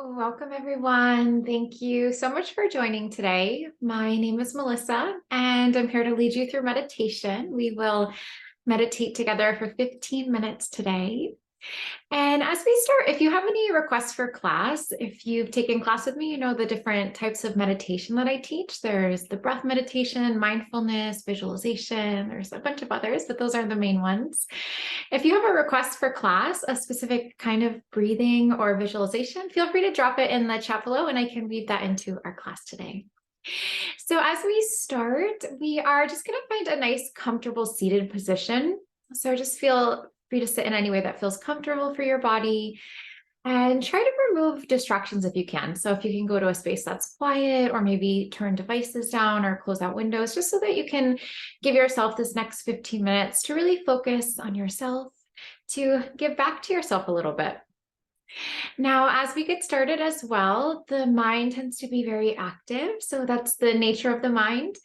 Welcome, everyone. Thank you so much for joining today. My name is Melissa, and I'm here to lead you through meditation. We will meditate together for 15 minutes today. And as we start, if you have any requests for class, if you've taken class with me, you know the different types of meditation that I teach. There's the breath meditation, mindfulness, visualization. There's a bunch of others, but those are the main ones. If you have a request for class, a specific kind of breathing or visualization, feel free to drop it in the chat below and I can weave that into our class today. So as we start, we are just going to find a nice, comfortable seated position. So just feel free to sit in any way that feels comfortable for your body and try to remove distractions if you can. So if you can go to a space that's quiet or maybe turn devices down or close out windows, just so that you can give yourself this next 15 minutes to really focus on yourself, to give back to yourself a little bit. Now, as we get started as well, the mind tends to be very active. So that's the nature of the mind.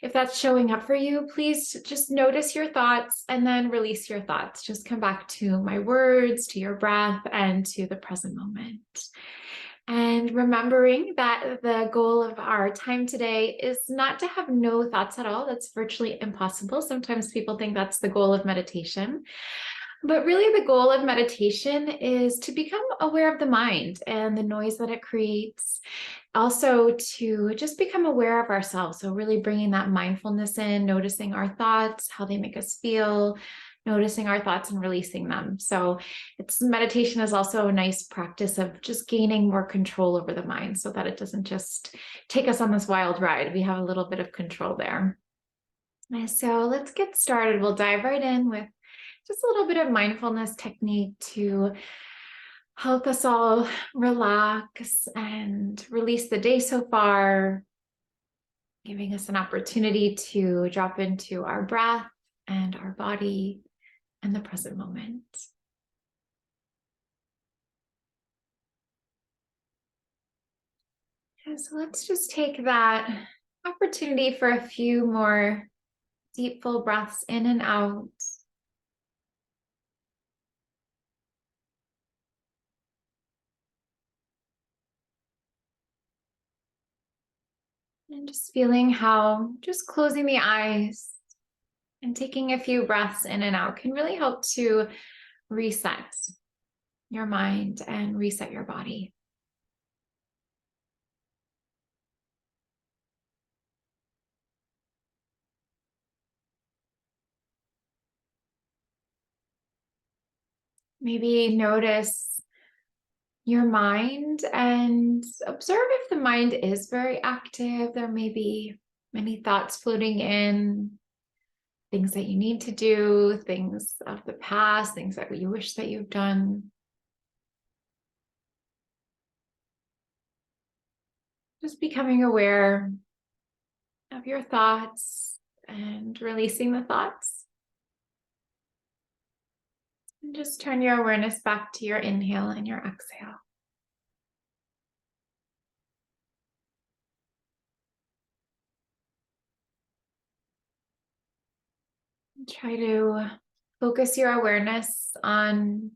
If that's showing up for you, please just notice your thoughts and then release your thoughts. Just come back to my words, to your breath, and to the present moment. And remembering that the goal of our time today is not to have no thoughts at all. That's virtually impossible. Sometimes people think that's the goal of meditation. But really, the goal of meditation is to become aware of the mind and the noise that it creates. Also, to just become aware of ourselves. So, really bringing that mindfulness in, noticing our thoughts, how they make us feel, noticing our thoughts and releasing them. So, meditation is also a nice practice of just gaining more control over the mind so that it doesn't just take us on this wild ride. We have a little bit of control there. And so, let's get started. We'll dive right in with just a little bit of mindfulness technique to help us all relax and release the day so far, giving us an opportunity to drop into our breath and our body and the present moment. And so let's just take that opportunity for a few more deep, full breaths in and out. And just feeling how just closing the eyes and taking a few breaths in and out can really help to reset your mind and reset your body. Maybe notice your mind and observe if the mind is very active. There may be many thoughts floating in, things that you need to do, things of the past, things that you wish that you've done. Just becoming aware of your thoughts and releasing the thoughts. And just turn your awareness back to your inhale and your exhale. Try to focus your awareness on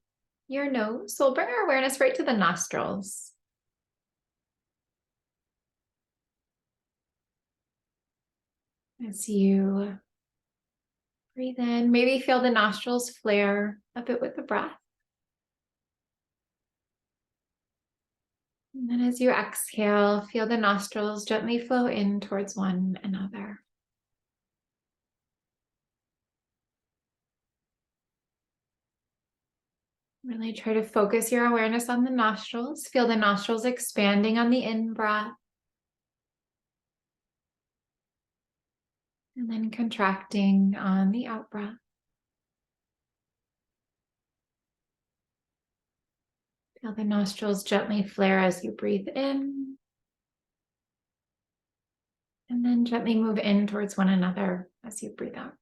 your nose. So we'll bring our awareness right to the nostrils. As you breathe in, maybe feel the nostrils flare a bit with the breath. And then as you exhale, feel the nostrils gently flow in towards one another. Really try to focus your awareness on the nostrils. Feel the nostrils expanding on the in-breath. And then contracting on the out-breath. Feel the nostrils gently flare as you breathe in. And then gently move in towards one another as you breathe out.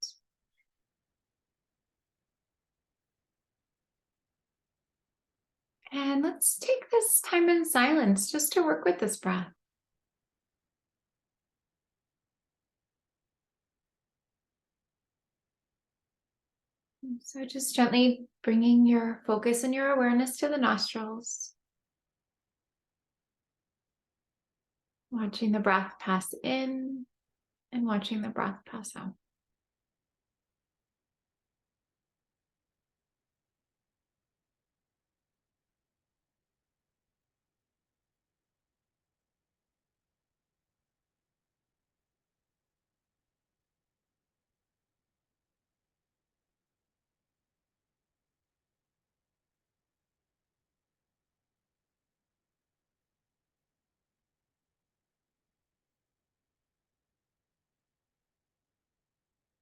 And let's take this time in silence just to work with this breath. So just gently bringing your focus and your awareness to the nostrils. Watching the breath pass in and watching the breath pass out.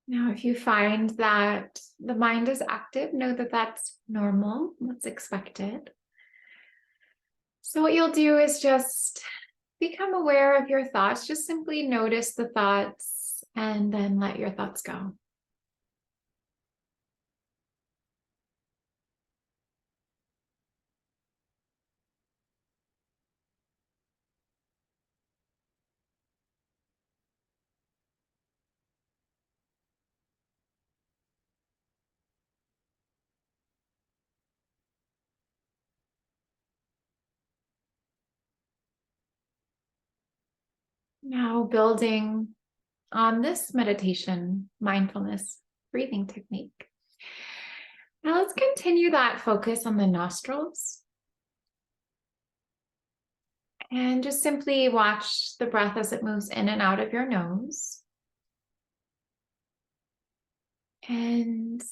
Now, if you find that the mind is active, know that that's normal, that's expected. So what you'll do is just become aware of your thoughts. Just simply notice the thoughts and then let your thoughts go. Now, building on this meditation, mindfulness breathing technique. Now let's continue that focus on the nostrils. And just simply watch the breath as it moves in and out of your nose. And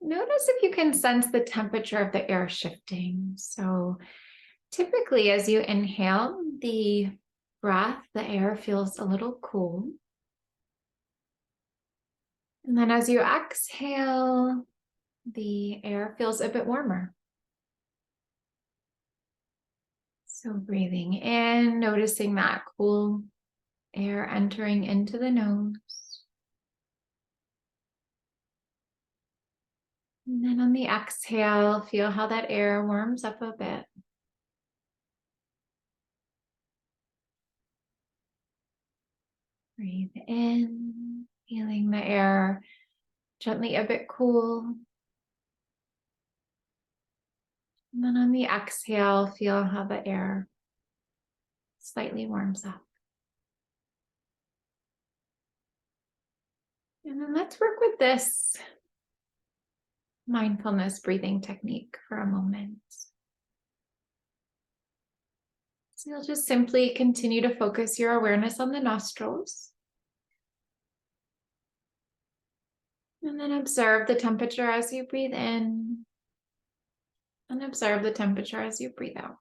notice if you can sense the temperature of the air shifting. So typically as you inhale, the air feels a little cool. And then as you exhale, the air feels a bit warmer. So breathing in, noticing that cool air entering into the nose. And then on the exhale, feel how that air warms up a bit. Breathe in, feeling the air gently a bit cool. And then on the exhale, feel how the air slightly warms up. And then let's work with this mindfulness breathing technique for a moment. So you'll just simply continue to focus your awareness on the nostrils. And then observe the temperature as you breathe in. And observe the temperature as you breathe out.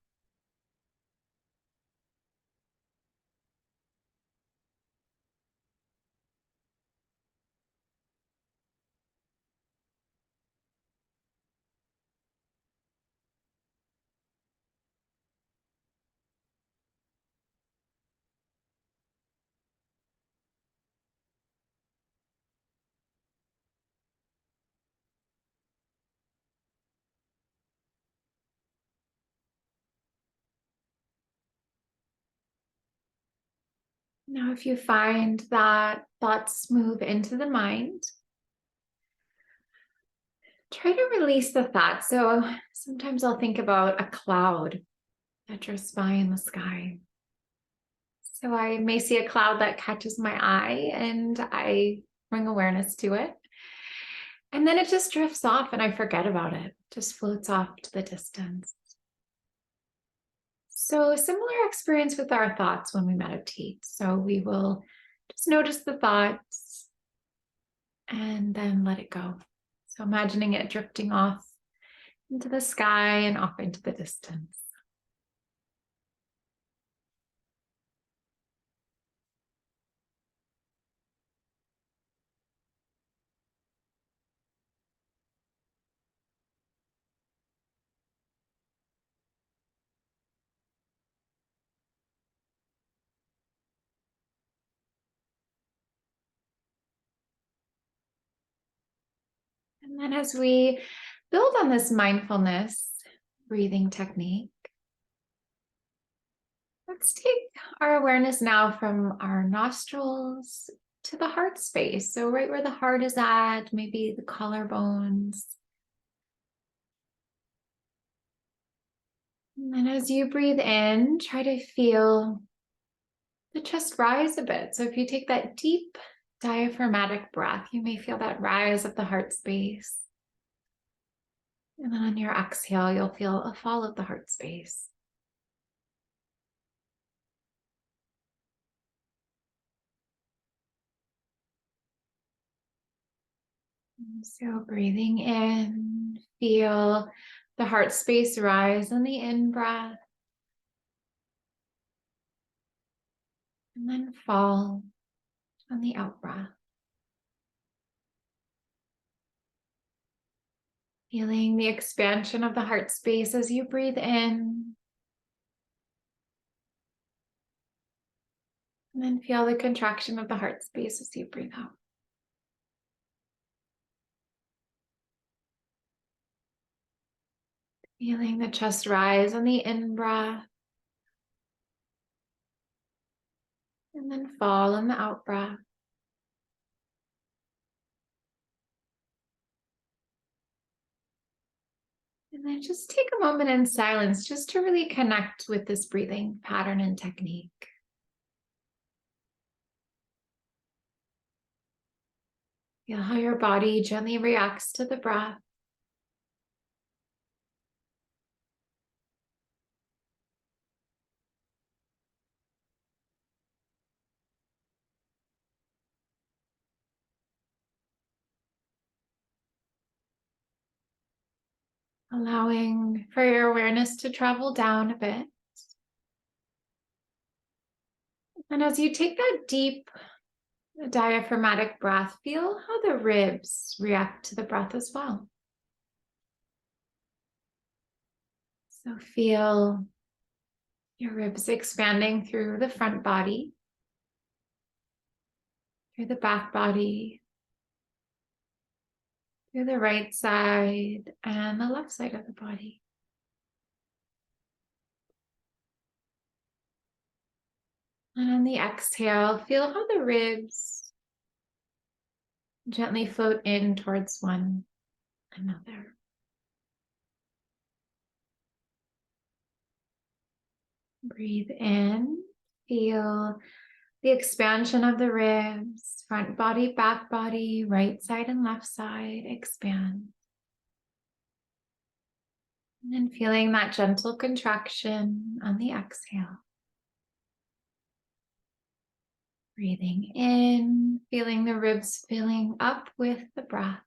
Now, if you find that thoughts move into the mind, try to release the thoughts. So sometimes I'll think about a cloud that drifts by in the sky. So I may see a cloud that catches my eye and I bring awareness to it. And then it just drifts off and I forget about it, just floats off to the distance. So similar experience with our thoughts when we meditate. So we will just notice the thoughts and then let it go. So imagining it drifting off into the sky and off into the distance. And then as we build on this mindfulness breathing technique, let's take our awareness now from our nostrils to the heart space. So right where the heart is at, maybe the collarbones. And then as you breathe in, try to feel the chest rise a bit. So if you take that deep diaphragmatic breath, you may feel that rise of the heart space. And then on your exhale, you'll feel a fall of the heart space. So breathing in, feel the heart space rise on the in-breath. And then fall on the out-breath. Feeling the expansion of the heart space as you breathe in. And then feel the contraction of the heart space as you breathe out. Feeling the chest rise on the in-breath. And then fall on the out-breath. And then just take a moment in silence just to really connect with this breathing pattern and technique. Feel how your body gently reacts to the breath. Allowing for your awareness to travel down a bit. And as you take that deep diaphragmatic breath, feel how the ribs react to the breath as well. So feel your ribs expanding through the front body, through the back body, through the right side and the left side of the body. And on the exhale, feel how the ribs gently float in towards one another. Breathe in, feel the expansion of the ribs, front body, back body, right side and left side expand. And then feeling that gentle contraction on the exhale. Breathing in, feeling the ribs filling up with the breath.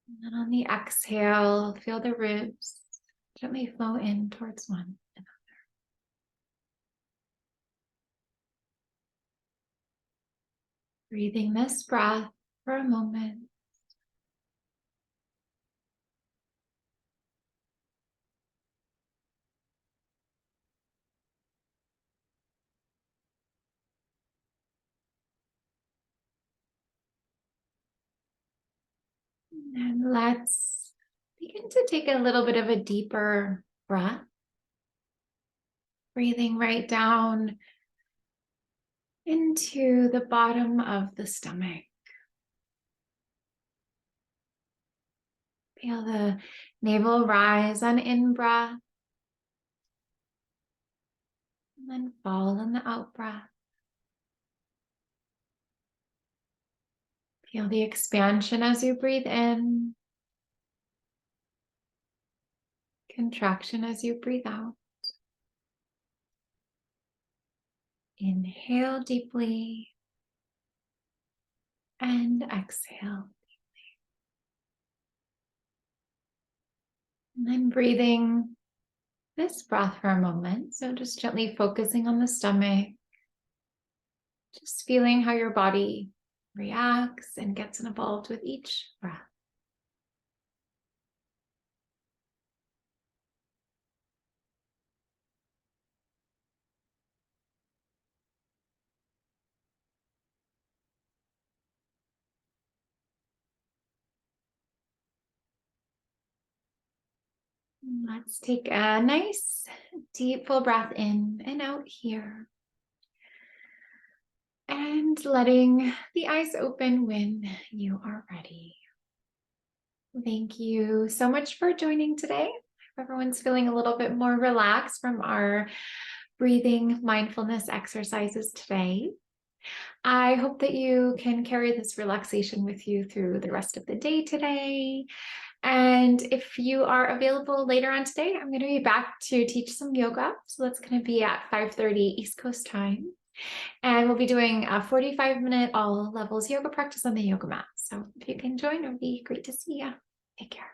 And then on the exhale, feel the ribs gently flow in towards one another. Breathing this breath for a moment. And let's begin to take a little bit of a deeper breath. Breathing right down into the bottom of the stomach. Feel the navel rise on in-breath. And then fall on the out-breath. Feel the expansion as you breathe in. Contraction as you breathe out. Inhale deeply and exhale. And then breathing this breath for a moment. So just gently focusing on the stomach. Just feeling how your body reacts and gets involved with each breath. Let's take a nice deep full breath in and out here. And letting the eyes open when you are ready. Thank you so much for joining today. Everyone's feeling a little bit more relaxed from our breathing mindfulness exercises today. I hope that you can carry this relaxation with you through the rest of the day today. And if you are available later on today, I'm going to be back to teach some yoga. So that's going to be at 5:30 East Coast time. And we'll be doing a 45-minute all levels yoga practice on the yoga mat. So if you can join, it would be great to see you. Take care.